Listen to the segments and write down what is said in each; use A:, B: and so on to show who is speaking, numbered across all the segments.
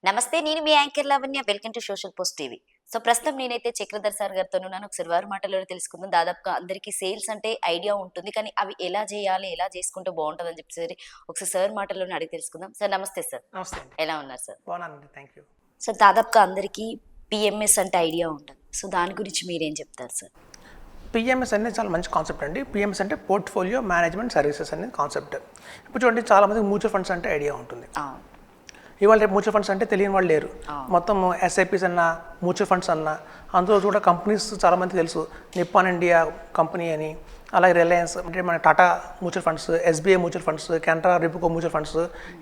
A: నమస్తే. నేను మీ anchor Lavanya. Welcome to social post TV. So ప్రస్తుతం నేనైతే చక్రధర్ సార్ గారితో ఉన్నాను. ఒకసారి వారి మాటల్లోనే తెలుసుకుందాం. దాదాపుగా అందరికీ సేల్స్ అంటే ఐడియా ఉంటుంది. కానీ అవి ఎలా చేయాలి, ఎలా చేసుకుంటే బాగుంటుందని చెప్పేసి ఒకసారి సార్ మాటల్లోనే అడిగి తెలుసుకుందాం. సార్ నమస్తే సార్.
B: నమస్తే అండి.
A: ఎలా ఉన్నారు సార్?
B: బాగున్నానండి. Thank you.
A: సార్ దాదాపుగా అందరికీ పిఎంఎస్ అంటే ఐడియా ఉంటుంది. సో దాని గురించి మీరేం చెప్తారు సార్?
B: పిఎంఎస్ అనేది చాలా మంచి కాన్సెప్ట్ అండి. పిఎంఎస్ అంటే పోర్ట్ఫోలియో మేనేజ్మెంట్ సర్వీసెస్ అనేది కాన్సెప్ట్. ఇప్పుడు చూడండి, చాలామంది మ్యూచువల్ ఫండ్స్ అంటే ఐడియా ఉంటుంది. ఇవాళ రేపు మ్యూచువల్ ఫండ్స్ అంటే తెలియని వాళ్ళు లేరు. మొత్తం ఎస్ఐపిస్ అన్న, మ్యూచువల్ ఫండ్స్ అన్న, అందులో కూడా కంపెనీస్ చాలామంది తెలుసు. నిప్పాన్ ఇండియా కంపెనీ అని, అలాగే రిలయన్స్ అంటే మన Tata mutual funds, SBI mutual funds, Canara Robeco mutual funds,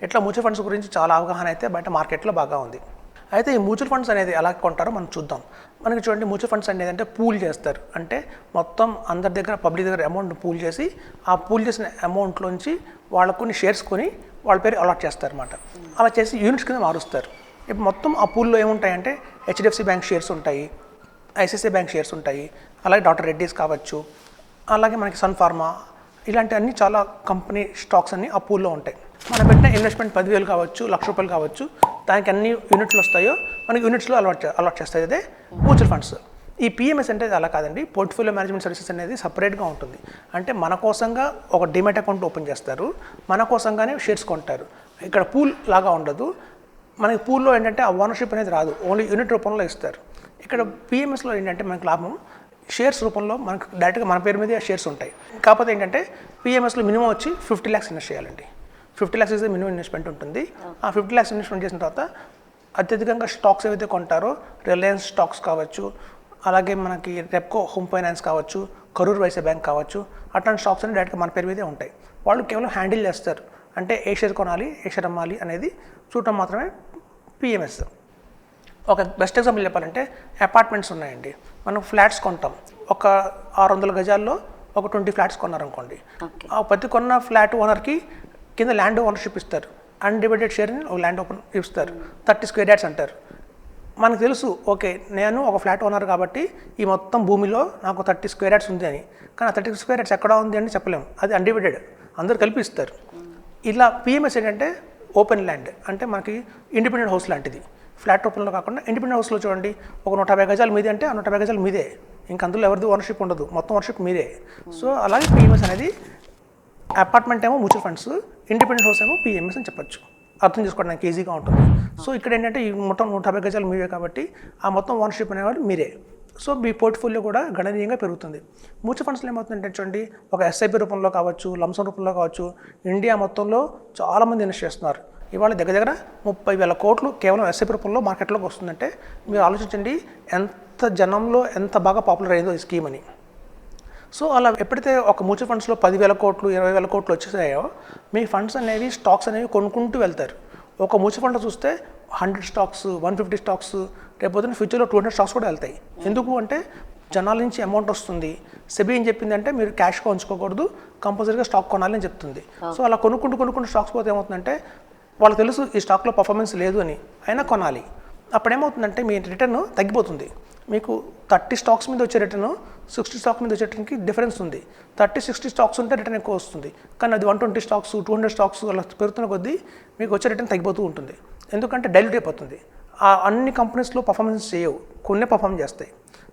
B: ఇట్లా మ్యూచువల్ ఫండ్స్ గురించి చాలా అవగాహన అయితే బయట మార్కెట్లో బాగా ఉంది. అయితే ఈ మ్యూచువల్ ఫండ్స్ అనేది ఎలా కొంటారో మనం చూద్దాం. మనకి చూడండి, మ్యూచువల్ ఫండ్స్ అనేది అంటే పూల్ చేస్తారు. అంటే మొత్తం అందరి దగ్గర, పబ్లిక్ దగ్గర అమౌంట్ పూల్ చేసి, ఆ పూల్ చేసిన అమౌంట్లోంచి వాళ్ళకు కొన్ని షేర్స్ కొని వాళ్ళ పేరు అలాట్ చేస్తారు అనమాట. అలా చేసి యూనిట్స్ కింద మారుస్తారు. ఇప్పుడు మొత్తం ఆ పూల్లో ఏముంటాయంటే హెచ్డిఎఫ్సి బ్యాంక్ షేర్స్ ఉంటాయి, ఐసిఐసిఐ బ్యాంక్ షేర్స్ ఉంటాయి, అలాగే డాక్టర్ రెడ్డీస్ కావచ్చు, అలాగే మనకి సన్ ఫార్మా, ఇలాంటి అన్ని చాలా కంపెనీ స్టాక్స్ అన్నీ ఆ పూల్లో ఉంటాయి. మనం పెట్టిన ఇన్వెస్ట్మెంట్ 10,000 కావచ్చు, ₹1,00,000 కావచ్చు, దానికి అన్ని యూనిట్లు వస్తాయో మనకి యూనిట్స్లో అలాట్ చేస్తాయి. అదే మ్యూచువల్ ఫండ్స్. ఈ పిఎంఎస్ అంటే అలా కాదండి. పోర్ట్ఫోలియో మేనేజ్మెంట్ సర్వీసెస్ అనేది సపరేట్గా ఉంటుంది. అంటే మన కోసంగా ఒక డిమాట్ అకౌంట్ ఓపెన్ చేస్తారు, మన కోసంగానే షేర్స్ కొంటారు. ఇక్కడ పూల్ లాగా ఉండదు. మనకి పూల్లో ఏంటంటే ఆ ఓనర్షిప్ అనేది రాదు, ఓన్లీ యూనిట్ రూపంలో ఇస్తారు. ఇక్కడ పిఎంఎస్లో ఏంటంటే మనకి లాభం షేర్స్ రూపంలో మనకు డైరెక్ట్గా మన పేరు మీద షేర్స్ ఉంటాయి. కాకపోతే ఏంటంటే పిఎంఎస్లో మినిమం వచ్చి 50 lakhs ఇన్వెస్ట్ చేయాలండి. 50 lakhs ఇస్ మినిమం ఇన్వెస్ట్మెంట్ ఉంటుంది. ఆ 50 lakhs ఇన్వెస్ట్మెంట్ చేసిన తర్వాత అత్యధికంగా స్టాక్స్ ఏవైతే కొంటారో, రిలయన్స్ స్టాక్స్ కావచ్చు, అలాగే మనకి రెప్కో హోమ్ ఫైనాన్స్ కావచ్చు, కరూర్ వైశ్య బ్యాంక్ కావచ్చు, అట్లాంటి స్టాక్స్ అన్ని డైరెక్ట్గా మన పేరు మీదే ఉంటాయి. వాళ్ళు కేవలం హ్యాండిల్ చేస్తారు. అంటే ఏ షేర్ కొనాలి, ఏ షేర్ అమ్మాలి అనేది చూడటం మాత్రమే పిఎంఎస్. ఒక బెస్ట్ ఎగ్జాంపుల్ చెప్పాలంటే అపార్ట్మెంట్స్ ఉన్నాయండి. మనం ఫ్లాట్స్ కొంటాం. ఒక 600 గజాల్లో ఒక 20 ఫ్లాట్స్ కొన్నారనుకోండి. ఆ ప్రతి కొన్న ఫ్లాట్ ఓనర్కి కింద ల్యాండ్ ఓనర్షిప్ ఇస్తారు. అన్డివైడెడ్ షేర్ని ఒక ల్యాండ్ ఓపెన్ ఇస్తారు. 30 square yards అంటారు. మనకు తెలుసు, ఓకే నేను ఒక ఫ్లాట్ ఓనర్ కాబట్టి ఈ మొత్తం భూమిలో నాకు 30 square yards ఉంది అని. కానీ ఆ 30 square yards ఎక్కడ ఉంది అని చెప్పలేము. అది అన్డివైడెడ్, అందరు కలిపి ఇస్తారు. ఇలా పిఎంఎస్ ఏంటంటే ఓపెన్ ల్యాండ్, అంటే మనకి ఇండిపెండెంట్ హౌస్ లాంటిది. ఫ్లాట్ రూపంలో కాకుండా ఇండిపెండెంట్ హౌస్లో చూడండి, ఒక 150 గజాలు మీదే అంటే ఆ 150 గజాలు మీదే, ఇంకా అందులో ఎవరిది ఓనర్షిప్ ఉండదు, మొత్తం ఓనర్షిప్ మీదే. సో అలాగే పిఎంఎస్ అనేది అపార్ట్మెంట్ ఏమో మ్యూచువల్ ఫండ్స్, ఇండిపెండెంట్ హౌస్ ఏమో పిఎంఎస్ అని చెప్పొచ్చు. అర్థం చేసుకోవడానికి ఈజీగా ఉంటుంది. సో ఇక్కడ ఏంటంటే ఈ మొత్తం 150 గజాలు మీవే కాబట్టి ఆ మొత్తం ఓనర్షిప్ అనేవాడు మీరే. సో మీ పోర్ట్ఫోలియో కూడా గణనీయంగా పెరుగుతుంది. మ్యూచువల్ ఫండ్స్లో ఏమవుతుందంటే చూడండి, ఒక ఎస్ఐపి రూపంలో కావచ్చు, లంసమ్ రూపంలో కావచ్చు, ఇండియా మొత్తంలో చాలామంది ఇన్వెస్ట్ చేస్తున్నారు. ఇవాళ దగ్గర 30,000 కోట్లు కేవలం ఎస్ఐపి రూపంలో మార్కెట్లోకి వస్తుందంటే మీరు ఆలోచించండి ఎంత జనంలో ఎంత బాగా పాపులర్ అయిందో ఈ స్కీమ్ అని. సో అలా ఎప్పుడైతే ఒక మ్యూచువల్ ఫండ్స్లో 10,000 కోట్లు, 20,000 కోట్లు వచ్చేసాయో మీ ఫండ్స్ అనేవి, స్టాక్స్ అనేవి కొనుక్కుంటూ వెళ్తారు. ఒక మ్యూచువల్ ఫండ్లో చూస్తే 100 స్టాక్స్, 150 స్టాక్స్, రేపొద్దున ఫ్యూచర్లో 200 స్టాక్స్ కూడా వెళ్తాయి. ఎందుకు అంటే జనాల నుంచి అమౌంట్ వస్తుంది. సెబీ ఏం చెప్పిందంటే మీరు క్యాష్గా ఉంచుకోకూడదు, కంపల్సరీగా స్టాక్ కొనాలి అని చెప్తుంది. సో అలా కొనుక్కుంటూ స్టాక్స్ పోతే ఏమవుతుందంటే వాళ్ళకి తెలుసు ఈ స్టాక్లో పర్ఫార్మెన్స్ లేదు అని, అయినా కొనాలి. అప్పుడు ఏమవుతుందంటే మీ రిటర్న్ తగ్గిపోతుంది. మీకు 30 స్టాక్స్ మీద వచ్చే రిటర్న్ 60 స్టాక్స్ మీద వచ్చే రిటర్న్కి డిఫరెన్స్ ఉంది. 30-60 స్టాక్స్ ఉంటే రిటర్న్ ఎక్కువ వస్తుంది. కానీ అది 120 స్టాక్స్, 200 స్టాక్స్ అలా పెరుగుతున్న కొద్దీ మీకు వచ్చే రిటర్న్ తగ్గిపోతూ ఉంటుంది. ఎందుకంటే డైల్యూట్ అయిపోతుంది. ఆ అన్ని కంపెనీస్లో పర్ఫార్మెన్స్ చేయవు, కొన్ని పర్ఫార్మ్ చేస్తాయి.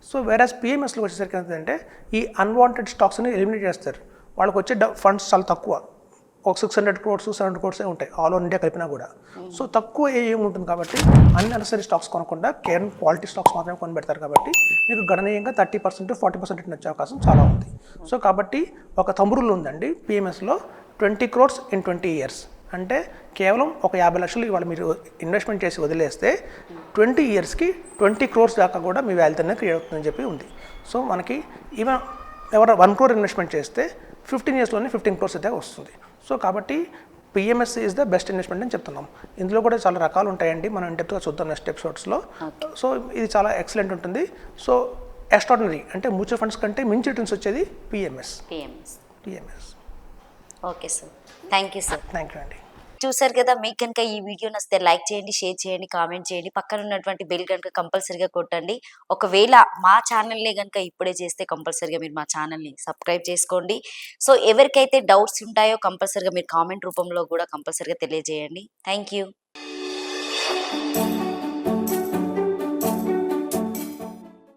B: సో వేరేస్ పిఎంఎస్లో వచ్చేసరికి ఏంటంటే ఈ అన్వాంటెడ్ స్టాక్స్ని ఎలిమినేట్ చేస్తారు. వాళ్ళకి వచ్చే ఫండ్స్ చాలా తక్కువ, ఒక 600 crores 700 crores ఉంటాయి ఆల్ ఓవర్ ఇండియా కలిపినా కూడా. సో తక్కువ ఏముంటుంది కాబట్టి అన్నెసరీ స్టాక్స్ కొనకుండా కేవలం క్వాలిటీ స్టాక్స్ మాత్రమే కొనిపెడతారు. కాబట్టి మీకు గణనీయంగా 30% 40% రిటర్న్ వచ్చే అవకాశం చాలా ఉంది. సో కాబట్టి ఒక తమ్మురులు ఉందండి పిఎంఎస్లో, 20 crores in 20 years. అంటే కేవలం ఒక 50 లక్షలు ఇవాళ మీరు ఇన్వెస్ట్మెంట్ చేసి వదిలేస్తే 20 yearsకి 20 crores దాకా కూడా మీ వాల్యూ అనేది క్రియేట్ అవుతుందని చెప్పి ఉంది. సో మనకి ఈవెన్ ఎవరైనా 1 crore ఇన్వెస్ట్మెంట్ చేస్తే 15 yearsలోనే 15 crores అయితే వస్తుంది. సో కాబట్టి PMS is the best investment అని చెప్తున్నాం. ఇందులో కూడా చాలా రకాలు ఉంటాయండి, మనం ఇంటెప్గా చూద్దాం నెక్స్ట్ ఎపిసోడ్స్లో. సో ఇది చాలా ఎక్సలెంట్ ఉంటుంది. సో ఎక్స్ట్రాడినరీ అంటే మ్యూచువల్ ఫండ్స్ కంటే మించి రిటర్న్స్ వచ్చేది PMS.
A: Okay sir, thank you sir.
B: Thank you అండి.
A: చూసారు కదా, మీకు కనుక ఈ వీడియో నచ్చితే లైక్ చేయండి, షేర్ చేయండి, కామెంట్ చేయండి, పక్కన ఉన్నటువంటి బెల్ కనుక కంపల్సరీగా కొట్టండి. ఒకవేళ మా ఛానల్ని కనుక ఇప్పుడే చేస్తే కంపల్సరీగా మీరు మా ఛానల్ని సబ్స్క్రైబ్ చేసుకోండి. సో ఎవరికైతే డౌట్స్ ఉంటాయో కంపల్సరీగా మీరు కామెంట్ రూపంలో కూడా కంపల్సరీగా తెలియజేయండి. Thank you.